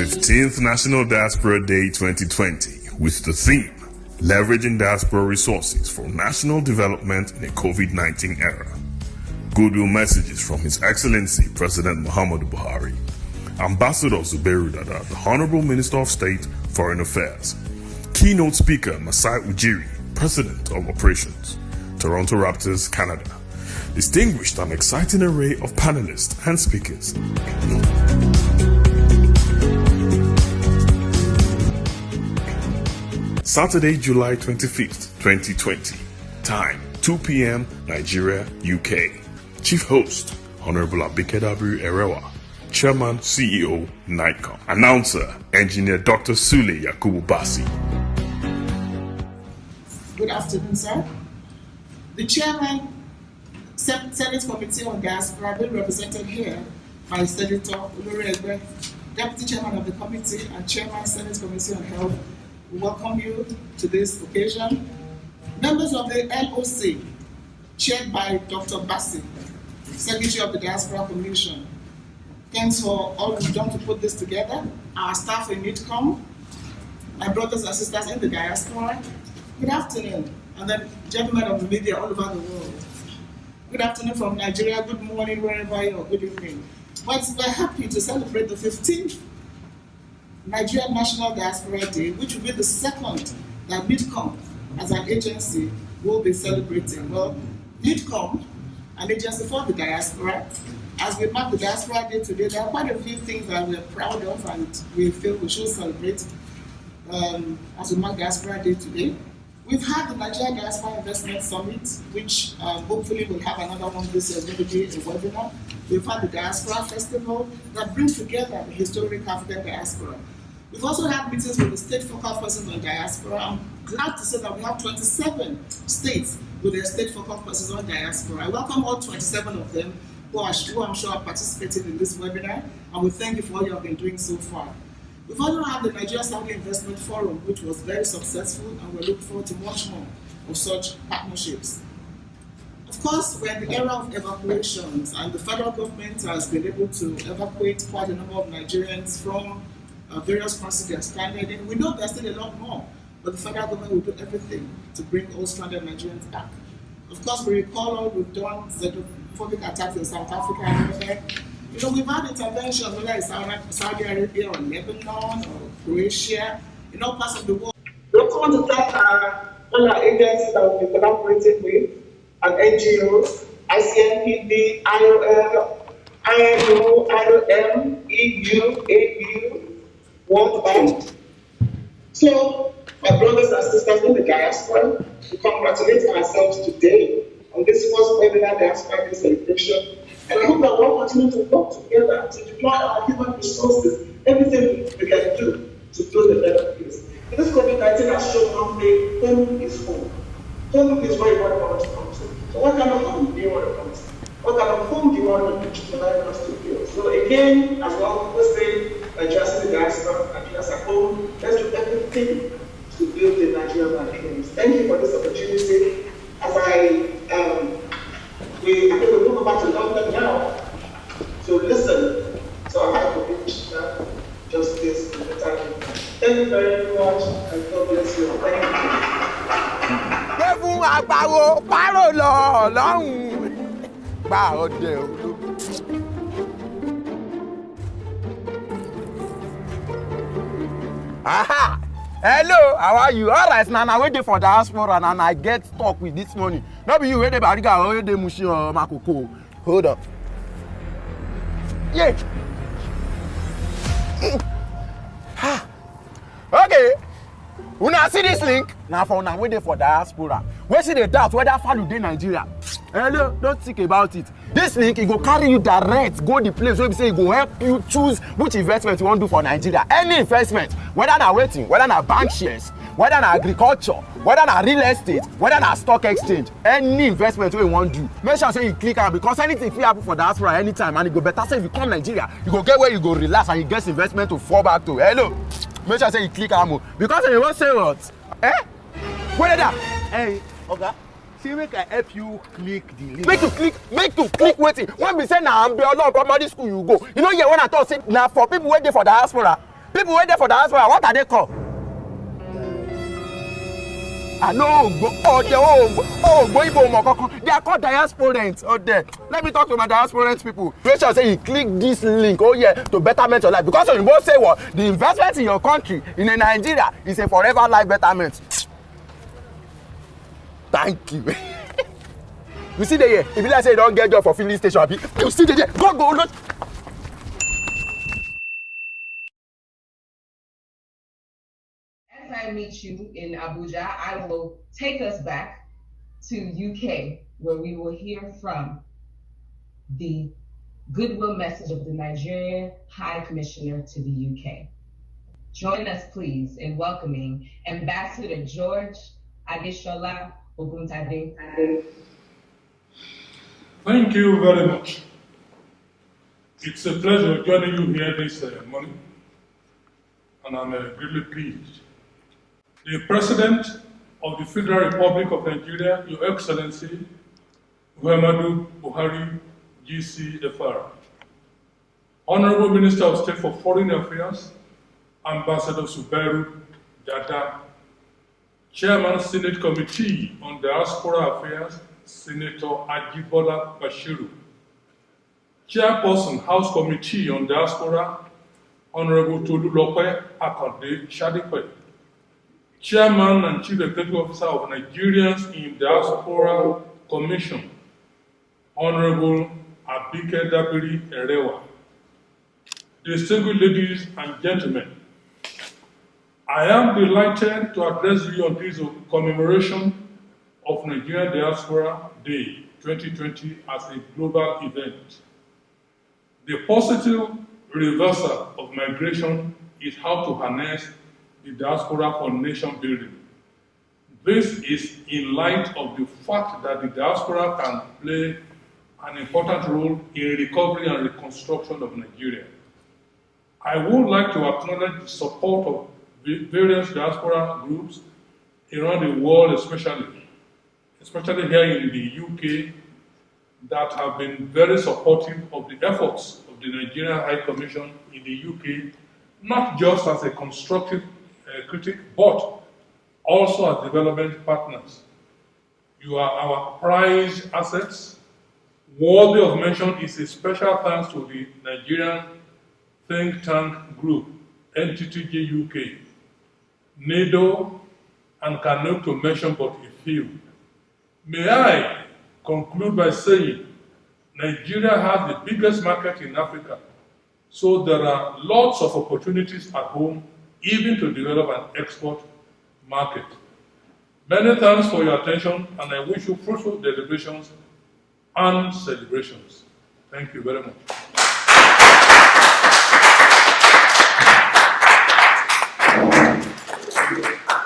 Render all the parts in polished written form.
15th National Diaspora Day 2020 with the theme, Leveraging Diaspora Resources for National Development in a COVID-19 Era. Goodwill messages from His Excellency President Muhammadu Buhari, Ambassador Zubairu Dada, the Honorable Minister of State, Foreign Affairs, keynote speaker Masai Ujiri, President of Operations, Toronto Raptors, Canada, distinguished and exciting array of panelists and speakers. Saturday, July 25th, 2020. Time, 2 p.m. Nigeria, UK. Chief host, Honorable Abikedabu Erewa. Chairman, CEO, Nidcom. Announcer, Engineer Dr. Sule Yakubu Basi. Good afternoon, sir. The Chairman, Senate Committee on Diaspora, being represented here by Senator Olori Egbe, Deputy Chairman of the Committee and Chairman, Senate Committee on Health, we welcome you to this occasion. Members of the LOC, chaired by Dr. Basi, Secretary of the Diaspora Commission. Thanks for all you've done to put this together. Our staff in Nidcom, my brothers and sisters in the diaspora, good afternoon. And then gentlemen of the media all over the world. Good afternoon from Nigeria, good morning wherever you are, good evening. But we're happy to celebrate the 15th Nigerian National Diaspora Day, which will be the second that Nidcom, as an agency, will be celebrating. Well, Nidcom, an agency for the diaspora, as we mark the Diaspora Day today, there are quite a few things that we're proud of and we feel we should celebrate as we mark Diaspora Day today. We've had the Nigeria Diaspora Investment Summit, which hopefully we'll have another one this year, going to be a webinar. We've had the Diaspora Festival that brings together the historic African diaspora. We've also had meetings with the state focal persons on diaspora. I'm glad to say that we have 27 states with their state focal persons on diaspora. I welcome all 27 of them who I'm sure are participating in this webinar, and we thank you for all you have been doing so far. We've also had the Nigeria Saudi Investment Forum, which was very successful, and we look forward to much more of such partnerships. Of course, we're in the era of evacuations, and the federal government has been able to evacuate quite a number of Nigerians from various countries they are stranded in. We know there's still a lot more, but the federal government will do everything to bring all stranded Nigerians back. Of course, we recall all we've done, xenophobic attacks in South Africa and everywhere. You know, we've had interventions, whether it's Saudi Arabia or Lebanon or Croatia, in all parts of the world. We also want to thank all our agencies that we've been collaborating with, and NGOs, ICNPD, IOL, INO, IOM, EU, AU, World Bank. So, my brothers and sisters in the diaspora, we congratulate ourselves today on this first webinar Diaspora Day celebration. And I hope that we'll continue to work together to deploy our human resources, everything we can do to build a better place. This COVID-19 has shown one thing: home is home. Home is where you want to come to. So what kind of home do you want to come to? What kind of home do you want to provide us to build? So again, as well, we say, Nigeria the diaspora, Nigeria at home, let's do everything to build the Nigerian dreams. Thank you for this opportunity. As I think we'll move back to London now to listen to our High Commissioner Justice and Nttg. Thank you very much, and God bless you. Thank you. Aha! Hello, how are you? All right, now I'm waiting for diaspora and I get stuck with this money. Not be you wait the bariga or wait the mushi or makoko. Hold up. Yeah. Okay. When I see this link, now for now waiting for diaspora. Where see the doubt whether follow in Nigeria? Hello, don't think about it. This link, it will carry you direct, go the place where we say it will help you choose which investment you want to do for Nigeria. Any investment, whether na waiting, whether na bank shares, whether na agriculture, whether na real estate, whether na stock exchange, any investment you want to do, make sure say you click on, because anything fit happen for diaspora anytime, and it go better say if you come Nigeria, you go get where you go relax and you get investment to fall back to. Hello, make sure say you click on, because you won't say what? Where that? Hey, okay. See, make I help you click the link. Make you click waiting. When we say now I'm be alone primary school you go. You know, yeah, when I talk say now for people waiting for diaspora, People wait there for diaspora, what are they called? I know, they are called diasporans. Oh, there. Let me talk to my diasporans people. Make sure say you click this link, oh yeah, to betterment your life. Because you both say what? The investment in your country, in Nigeria, is a forever life betterment. Thank you. You see the here, if you like say you don't get job for filling station, you see the here, go. As I meet you in Abuja, I will take us back to UK, where we will hear from the goodwill message of the Nigerian High Commissioner to the UK. Join us, please, in welcoming Ambassador George Adeshola Oguntade. Thank you very much. It's a pleasure joining you here this morning, and I'm greatly pleased. The President of the Federal Republic of Nigeria, Your Excellency, Muhammadu Buhari, GCFR, Honorable Minister of State for Foreign Affairs, Ambassador Zubairu Dada, Chairman Senate Committee on Diaspora Affairs, Senator Ajibola Bashiru, Chairperson House Committee on Diaspora, Honorable Tolulope Akande Shadipe, Chairman and Chief Executive Officer of Nigerians in Diaspora Commission, Honorable Abike Dabiri Erewa. Distinguished ladies and gentlemen, I am delighted to address you on this commemoration of Nigerian Diaspora Day 2020 as a global event. The positive reversal of migration is how to harness the diaspora for nation building. This is in light of the fact that the diaspora can play an important role in recovery and reconstruction of Nigeria. I would like to acknowledge the support of various diaspora groups around the world, especially here in the UK, that have been very supportive of the efforts of the Nigerian High Commission in the UK, not just as a constructive critic, but also as development partners. You are our prized assets. Worthy of mention is a special thanks to the Nigerian think tank group, Nttg UK, NADO, and cannot to mention but a few. May I conclude by saying Nigeria has the biggest market in Africa, so there are lots of opportunities at home, even to develop an export market. Many thanks for your attention, and I wish you fruitful deliberations and celebrations. Thank you very much.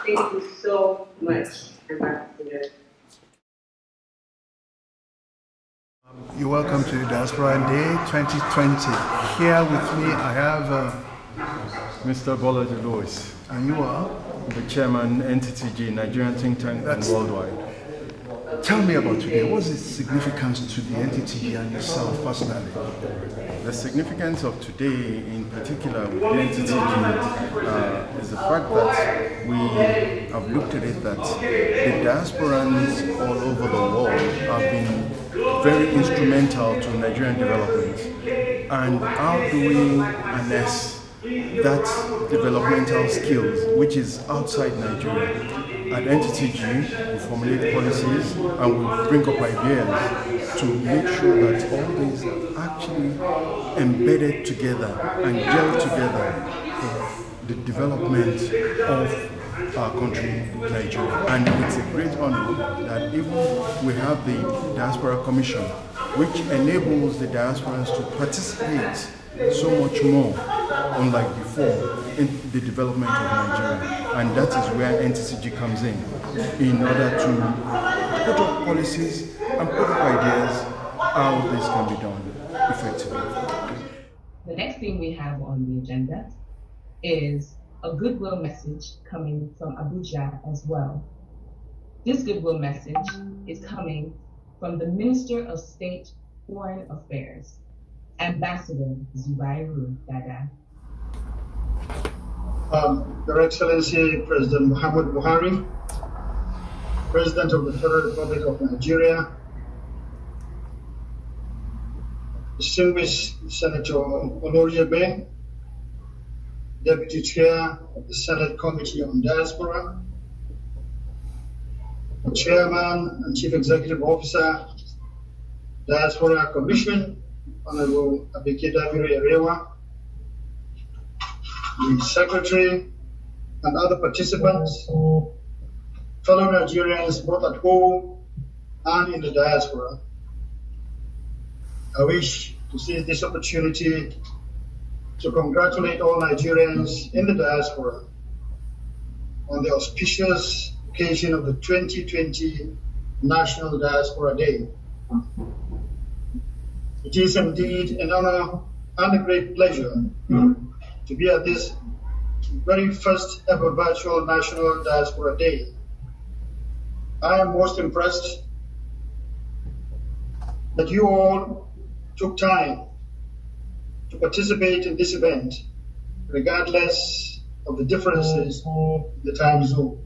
Thank you so much, Ambassador. You're welcome to Diaspora Day 2020. Here with me, I have Mr. Bolaji Lewis, and you are? the chairman, Nttg, Nigerian think tank and worldwide. Tell me about today. What's the significance to the entity and yourself personally? The significance of today, in particular with the Nttg, is the fact that we have looked at it that the diasporans all over the world have been very instrumental to Nigerian development. And how do we harness that developmental skills which is outside Nigeria? At Nttg, we formulate policies and we bring up ideas to make sure that all these are actually embedded together and gel together for the development of our country, Nigeria. And it's a great honor that even we have the Diaspora Commission, which enables the diasporans to participate so much more, unlike before, in the development of Nigeria. And that is where Nttg comes in order to put up policies and put up ideas how this can be done effectively. The next thing we have on the agenda is a goodwill message coming from Abuja as well. This goodwill message is coming from the Minister of State Foreign Affairs, Ambassador Zubairu Dada. Your Excellency President Muhammad Buhari, President of the Federal Republic of Nigeria, distinguished Senator Oloriebe, Deputy Chair of the Senate Committee on Diaspora, Chairman and Chief Executive Officer, Diaspora Commission, Honorable Abike Dabiri Erewa, the Secretary, and other participants, fellow Nigerians both at home and in the diaspora. I wish to seize this opportunity to congratulate all Nigerians in the diaspora on the auspicious occasion of the 2020 National Diaspora Day. It is indeed an honor and a great pleasure to be at this very first ever virtual National Diaspora Day. I am most impressed that you all took time to participate in this event, regardless of the differences in the time zone.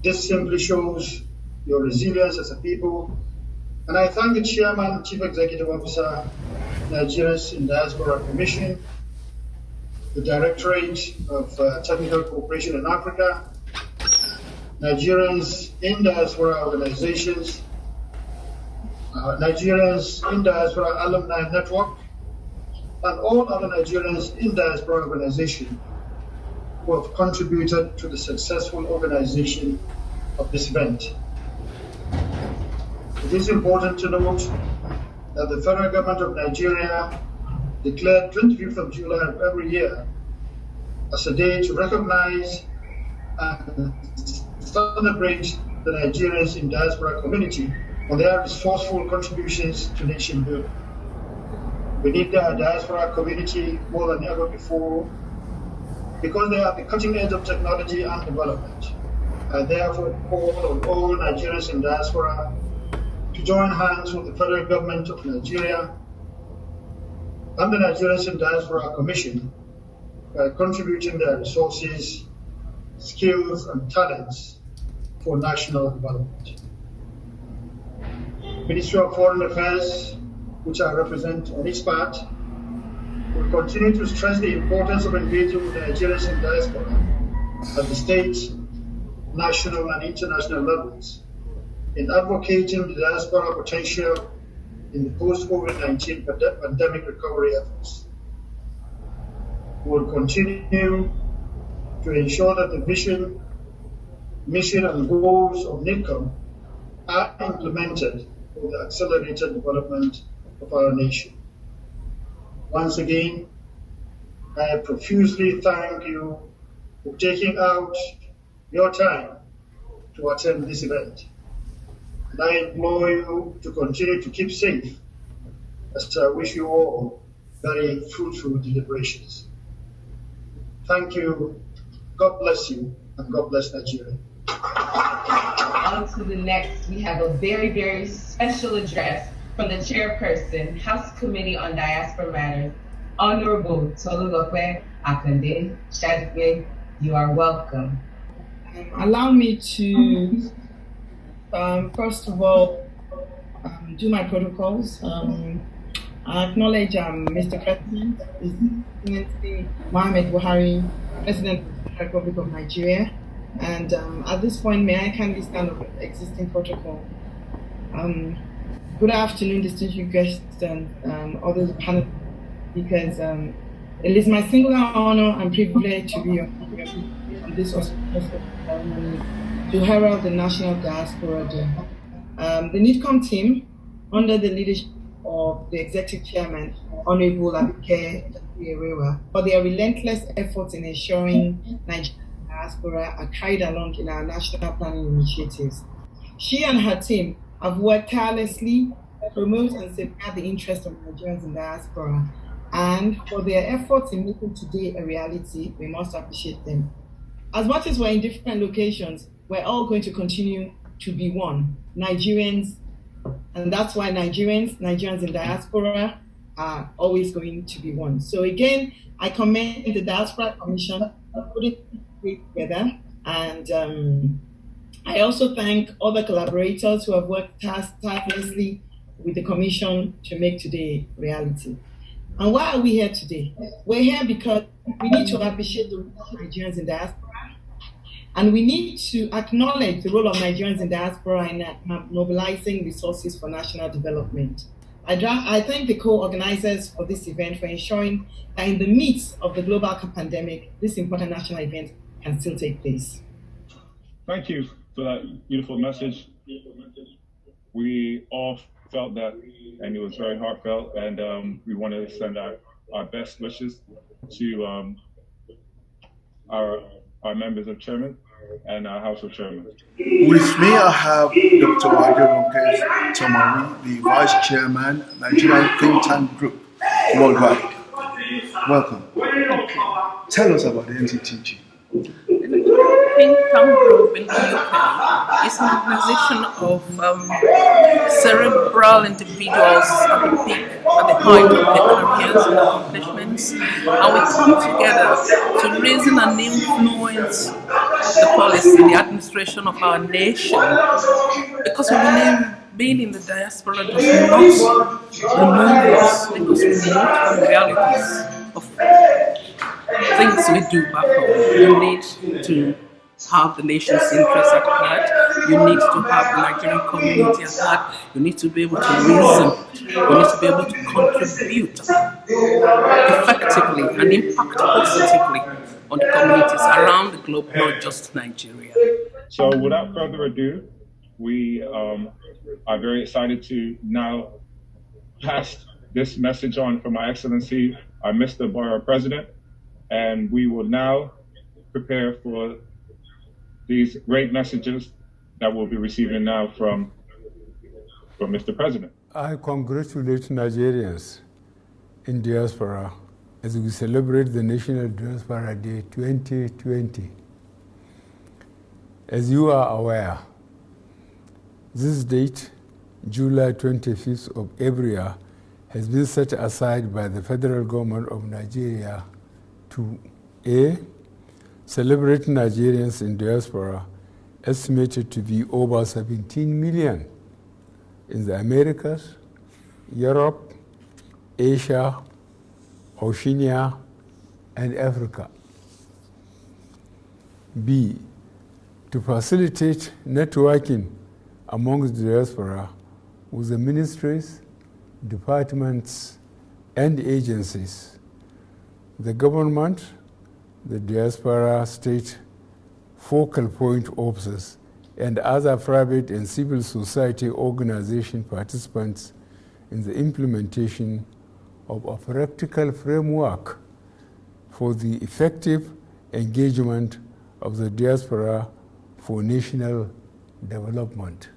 This simply shows your resilience as a people, and I thank the Chairman and Chief Executive Officer, Nigerians in Diaspora Commission, the Directorate of Technical Cooperation in Africa, Nigerians in Diaspora organizations, Nigerians in Diaspora Alumni Network, and all other Nigerians in Diaspora organizations who have contributed to the successful organization of this event. It is important to note that the federal government of Nigeria declared 25th of July of every year as a day to recognize and celebrate the Nigerians in diaspora community on their resourceful contributions to nation building. We need the diaspora community more than ever before because they are the cutting edge of technology and development. I therefore call on all Nigerians in diaspora to join hands with the federal government of Nigeria and the Nigerians in Diaspora Commission by contributing their resources, skills, and talents for national development. Ministry of Foreign Affairs, which I represent on its part, will continue to stress the importance of engaging with the Nigerians in diaspora at the state, national, and international levels in advocating the diaspora potential in the post-COVID-19 pandemic recovery efforts. We will continue to ensure that the vision, mission, and goals of Nidcom are implemented for the accelerated development of our nation. Once again, I profusely thank you for taking out your time to attend this event. And I implore you to continue to keep safe as I wish you all very fruitful deliberations. Thank you, God bless you, and God bless Nigeria. On to the next, we have a very, very special address from the chairperson, House Committee on Diaspora Matters, Honorable Tolulope Akande Shadikwe. You are welcome. Allow me to, first of all, do my protocols. I acknowledge Mr. President, His Excellency Muhammad Buhari, President of the Republic of Nigeria. And at this point, may I kindly stand on the existing protocol. Good afternoon, distinguished guests and other panel speakers. It is my singular honor and privilege to be on this auspicious ceremony to herald the National Diaspora Day. The Nidcom team, under the leadership of the Executive Chairman, Honorable Abike Erewa, for their relentless efforts in ensuring Nigerian diaspora are carried along in our national planning initiatives. She and her team have worked tirelessly to promote and safeguard the interests of Nigerians in diaspora, and for their efforts in making today a reality, we must appreciate them. As much as we're in different locations, we're all going to continue to be one, Nigerians, and that's why Nigerians in diaspora are always going to be one. So again, I commend the Diaspora Commission for putting it together, and I also thank other collaborators who have worked tirelessly with the Commission to make today reality. And why are we here today? We're here because we need to appreciate the role of Nigerians in diaspora, and we need to acknowledge the role of Nigerians in diaspora in mobilizing resources for national development. I thank the co-organizers for this event for ensuring that in the midst of the global pandemic, this important national event can still take place. Thank you for that beautiful message. We all felt that, and it was very heartfelt, and we wanted to send our best wishes to our members of Chairman and our House of Chairman. With me, I have Dr. Aderonke Tomari, the Vice Chairman, Nigerian Think Tank Group Worldwide. Welcome. Tell us about the Nttg. Think Tank Group in the UK is an organization of cerebral individuals at the peak, at the height of their careers and accomplishments, and we come together to reason and influence the policy, the administration of our nation, because we believe being in the diaspora does not remove us, because we know from the realities of things we do back home. You need to have the nation's interests at heart. You need to have the Nigerian community at heart. You need to be able to reason. You need to be able to contribute effectively and impact positively on the communities around the globe, not just Nigeria. So without further ado, we are very excited to now pass this message on from My Excellency, our Mr. Borough President, and we will now prepare for these great messages that we'll be receiving now from Mr. President. I congratulate Nigerians in diaspora as we celebrate the National Diaspora Day 2020. As you are aware, this date, July 25th of every year, has been set aside by the federal government of Nigeria to A, celebrate Nigerians in diaspora, estimated to be over 17 million in the Americas, Europe, Asia, Oceania, and Africa. B, to facilitate networking amongst the diaspora with the ministries, departments, and agencies, the government, the diaspora state focal point officers, and other private and civil society organization participants in the implementation of a practical framework for the effective engagement of the diaspora for national development.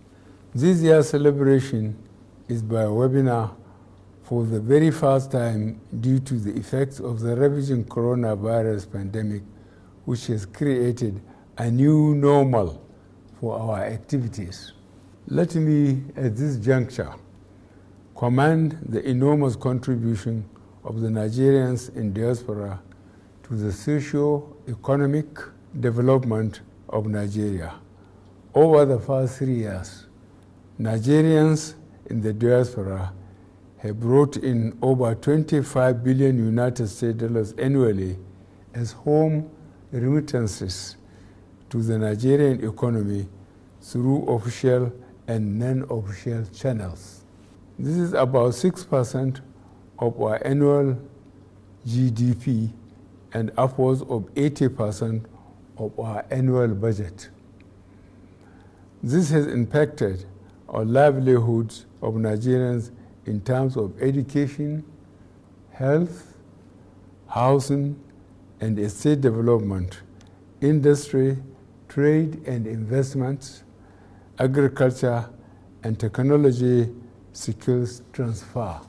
This year's celebration is by webinar for the very first time due to the effects of the ravaging coronavirus pandemic, which has created a new normal for our activities. Let me, at this juncture, commend the enormous contribution of the Nigerians in diaspora to the socio-economic development of Nigeria. Over the past 3 years, Nigerians in the diaspora have brought in over 25 billion United States dollars annually as home remittances to the Nigerian economy through official and non-official channels. This is about 6% of our annual GDP and upwards of 80% of our annual budget. This has impacted our livelihoods of Nigerians in terms of education, health, housing, and estate development, industry, trade and investments, agriculture, and technology skills transfer.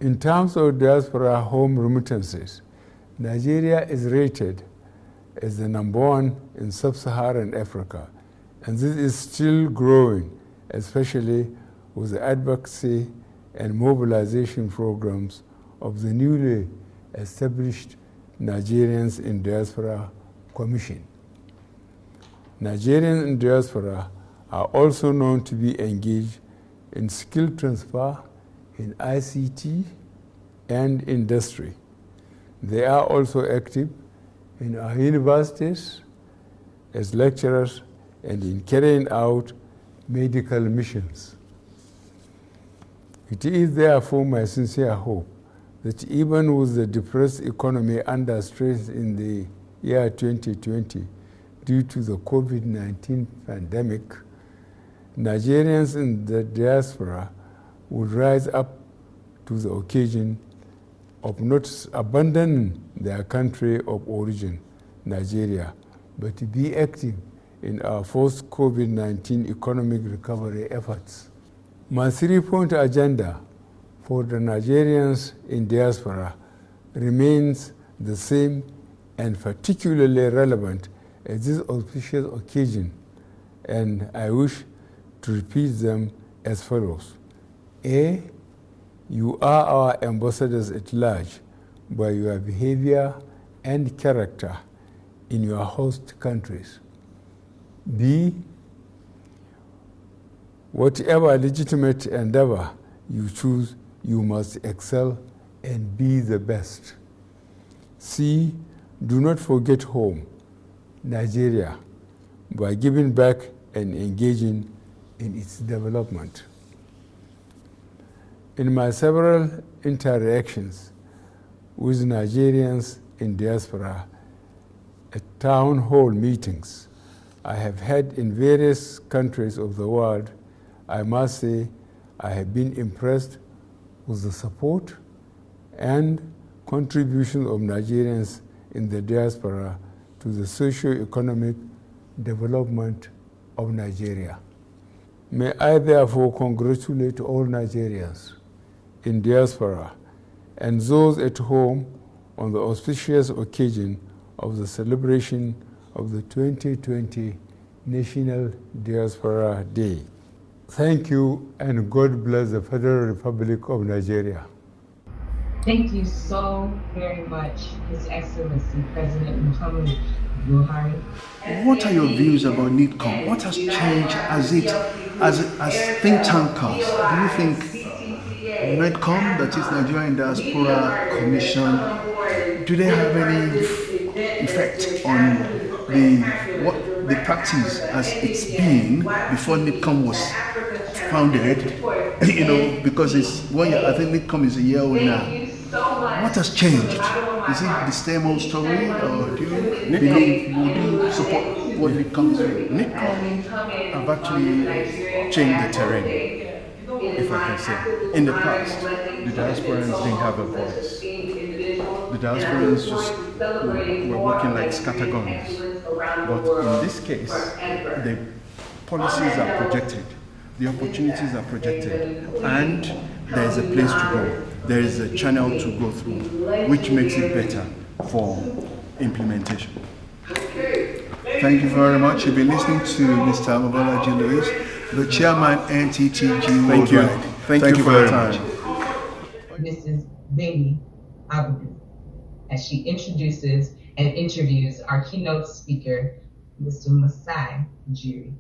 In terms of diaspora home remittances, Nigeria is rated as the #1 in sub-Saharan Africa, and this is still growing, especially with the advocacy and mobilization programs of the newly established Nigerians in Diaspora Commission. Nigerians in Diaspora are also known to be engaged in skill transfer in ICT and industry. They are also active in our universities as lecturers and in carrying out medical missions. It is therefore my sincere hope that even with the depressed economy under stress in the year 2020 due to the COVID-19 pandemic, Nigerians in the diaspora would rise up to the occasion of not abandoning their country of origin, Nigeria, but to be active in our post-COVID-19 economic recovery efforts. My three-point agenda for the Nigerians in diaspora remains the same and particularly relevant at this auspicious occasion, and I wish to repeat them as follows. A, you are our ambassadors at large by your behavior and character in your host countries. B, whatever legitimate endeavor you choose, you must excel and be the best. C, do not forget home, Nigeria, by giving back and engaging in its development. In my several interactions with Nigerians in diaspora at town hall meetings I have had in various countries of the world, I must say I have been impressed with the support and contribution of Nigerians in the diaspora to the socio-economic development of Nigeria. May I therefore congratulate all Nigerians in diaspora and those at home on the auspicious occasion of the celebration of the 2020 National Diaspora Day. Thank you, and God bless the Federal Republic of Nigeria. Thank you so very much, His Excellency President Muhammad Buhari. What are your views about Nidcom? What has changed as think tankers? Do you think Nidcom, that is Nigerian Diaspora Commission, do they have any effect on the practice as it's been before Nidcom was founded? You know, because it's 1 year. I think Nidcom is a year old now. What has changed? Is it the same old story, or do you believe, would you support what Nidcom is doing? Nidcom have actually changed the terrain, if I can say. In the past, the diasporans didn't have a voice. The diasporans just were working like scatterguns. But in this case, the policies are projected, the opportunities are projected, and there is a place to go. There is a channel to go through, which makes it better for implementation. Thank you very much. You've been listening to Mr. Mobolaji Lewis, the chairman Nttg. Thank you. Thank you for your time. Mrs. Baby Abudu, as she introduces and interviews our keynote speaker, Mr. Masai Ujiri.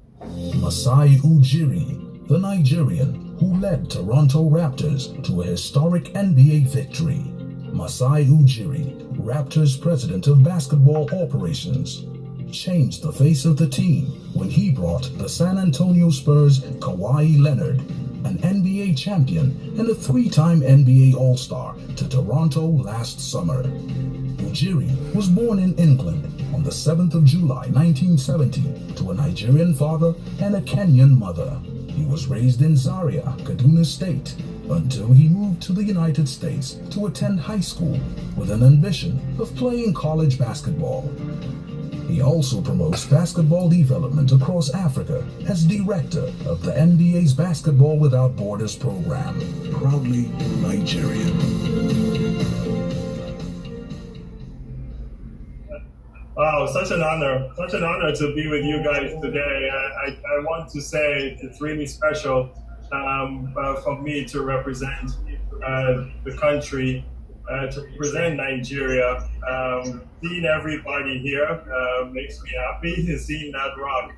Masai Ujiri, the Nigerian who led Toronto Raptors to a historic NBA victory. Masai Ujiri, Raptors president of basketball operations, changed the face of the team when he brought the San Antonio Spurs' Kawhi Leonard, an NBA champion and a three-time NBA All-Star, to Toronto last summer. Ujiri was born in England on the 7th of July 1970 to a Nigerian father and a Kenyan mother. He was raised in Zaria, Kaduna State, until he moved to the United States to attend high school with an ambition of playing college basketball. He also promotes basketball development across Africa as director of the NBA's Basketball Without Borders program. Proudly Nigerian. Wow, such an honor to be with you guys today. I want to say it's really special for me to represent the country, to represent Nigeria. Seeing everybody here makes me happy. Seeing that rock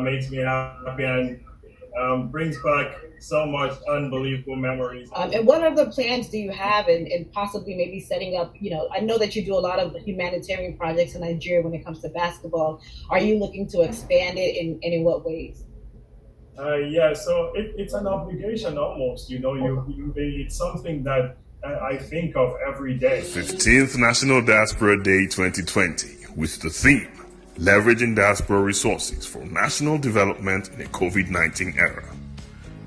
makes me happy and brings back so much unbelievable memories. And what other plans do you have in possibly maybe setting up, I know that you do a lot of humanitarian projects in Nigeria when it comes to basketball. Are you looking to expand it and in what ways? Yeah, so it's an obligation almost, it's something that I think of every day. 15th National Diaspora Day 2020 with the theme, Leveraging Diaspora Resources for National Development in a COVID-19 Era.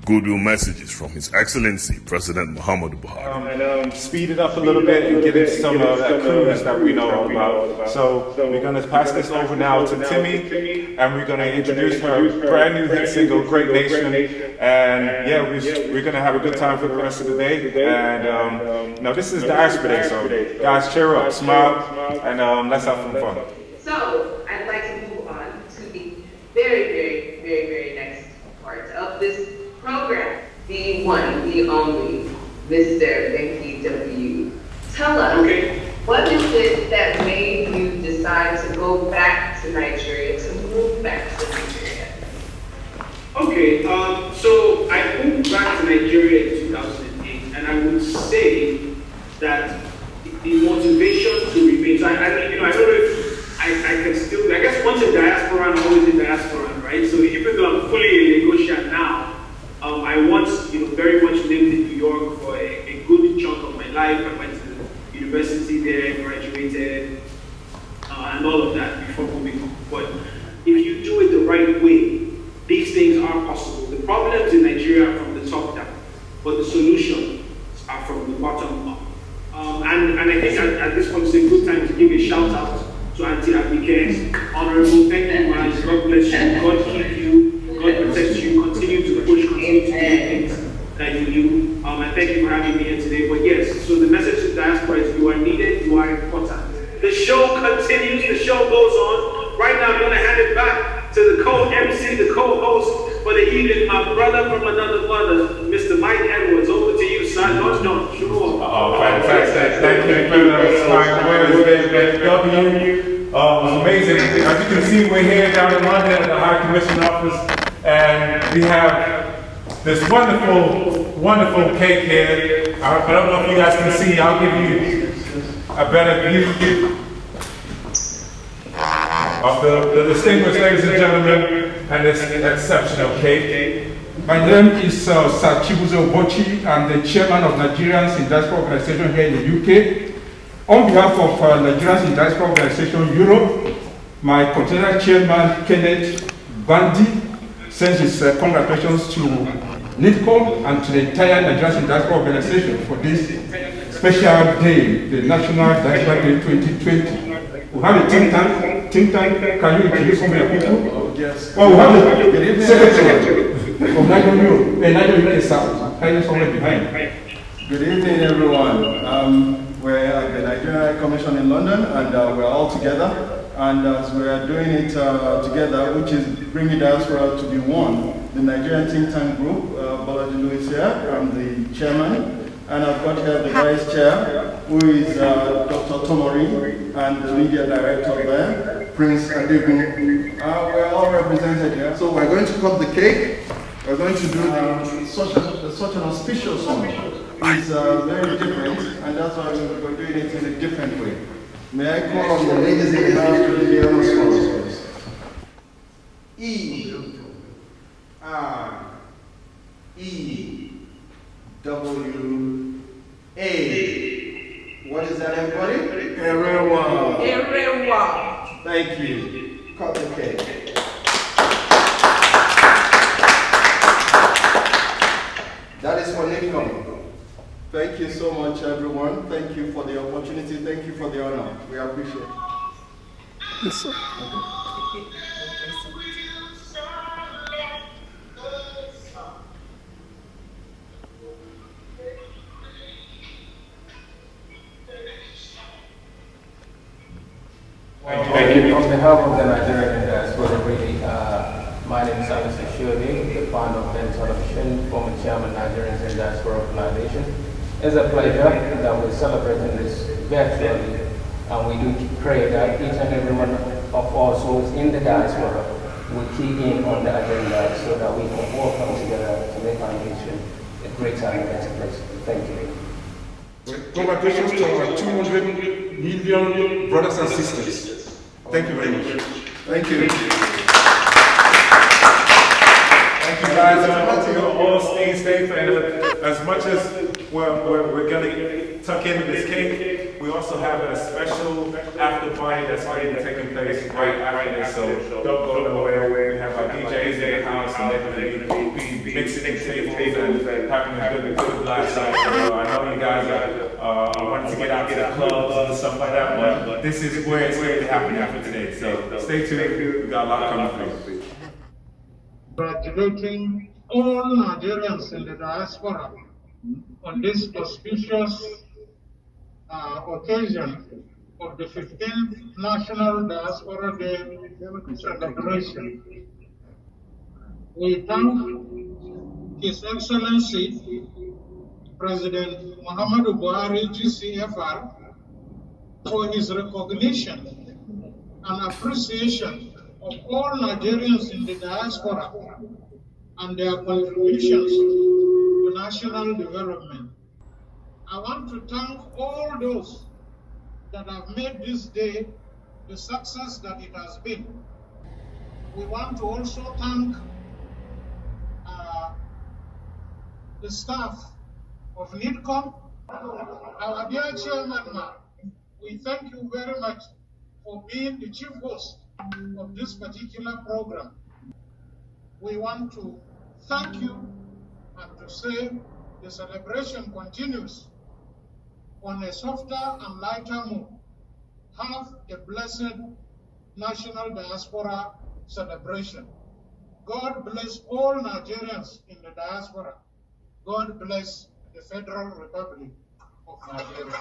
Goodwill messages from His Excellency President Muhammadu Buhari. And speed it up a little bit and get into some of that cruise that we know about. So we're going to pass this over now to Timmy, and we're going to introduce her brand new hit single, Great Nation. And yeah, we're going to have a good time for the rest of the day. And this is Diaspora Day, so guys, cheer up, smile, and let's have some fun. So I'd like to move on to the very, very, very, very next part of this program, the one, the only, Mr. Nttg. Tell us, what is it that made you decide to go back to Nigeria, to move back to Nigeria? Okay, so I moved back to Nigeria in 2008, and I would say that the motivation to remain, so I don't know if I can still, I guess once a diaspora, I'm always a diaspora, right? So even though I'm fully a negotiator now, I once, very much lived in New York for a good chunk of my life. I went to university there, graduated, and all of that before moving on. But if you do it the right way, these things are possible. The problems in Nigeria are from the top down, but the solutions are from the bottom up. And I think at this point, it's a good time to give a shout out to Auntie Abike. Honorable, thank you, man. God bless you. God keep you. God protect you. Continue to push, continue to do things that you do. And thank you for having me here today. But yes, so the message to diaspora is you are needed, you are important. The show continues, the show goes on. Right now, I'm going to hand it back to the co-MC, the co-host for the evening, my brother from another mother, Mr. Mike Edwards. Over to you, son. Don't sure. Oh, fantastic. Thank you for those kind words, W. It was amazing. As you can see, we're here down in London at the High Commission office, and we have this wonderful, wonderful cake here. I don't know if you guys can see. I'll give you a better view of the distinguished ladies and gentlemen and this exceptional cake. My name is Sir Chibuzo Obochi. I'm the chairman of Nigerians in Diaspora Organization here in the UK. On behalf of Nigerians in Diaspora Organization Europe, my continental chairman, Kenneth Bandi, sends his congratulations to Nidcom and to the entire Nigerians in Diaspora Organization for this special day, the National Diaspora Day 2020. We have a think tank. Can you introduce some of your people? Yes. Well, we have the secretary of Nigeria UK South, hiding somewhere behind. Good evening, everyone. We're at the Nigerian High Commission in London, and we're all together. And as we are doing it together, which is bringing diaspora to be one, the Nigerian think tank group, Balaji Louis here, I'm the chairman. And I've got here the vice chair, who is Dr. Tomori, and the media director there, Prince Adegun. We're all represented here. So we're going to cut the cake. We're going to do such an auspicious one. It's very different, and that's why we're doing it in a different way. May I call on the ladies in the house to do the honors for us, please? E-R-E-W-A. What is that, everybody? Erewa. Erewa. Thank you. Cut the cake. That is for Nidcom. Thank you so much, everyone. Thank you for the opportunity. Thank you for the honor. We appreciate it. Yes, sir. Thank you. On behalf of the Nigerian Diaspora, My name is Alistair Shielding, the founder of Den Television, former chairman Nigerians in Diaspora Organization. It's a pleasure that we're celebrating this virtually, and we do pray that each and every one of us who is in the diaspora will key in on the agenda so that we can all come together to make our nation a greater and better place. Thank you. Congratulations to our 200 million brothers and sisters. Thank you very much. Thank you. Thank you guys. I want you to all stay safe, and as much as we're going to tuck into this cake, we also have a special after party that's going to be taking place right after this, so don't go nowhere. We have our DJs in the house, and they're going to be mixing the tables and having a good blast. So I know you guys are wanting to get out to the clubs and stuff like that, but this is where it's going to happen after today. So stay tuned. We got a lot coming through. Congratulating all Nigerians in the diaspora on this auspicious occasion of the 15th National Diaspora Day celebration. We thank His Excellency President Muhammadu Buhari, GCFR, for his recognition and appreciation of all Nigerians in the diaspora and their contributions to national development. I want to thank all those that have made this day the success that it has been. We want to also thank the staff of Nidcom, our dear chairman, we thank you very much for being the chief host of this particular program. We want to thank you and to say the celebration continues on a softer and lighter mood. Have a blessed National Diaspora celebration. God bless all Nigerians in the diaspora. God bless the Federal Republic of Nigeria.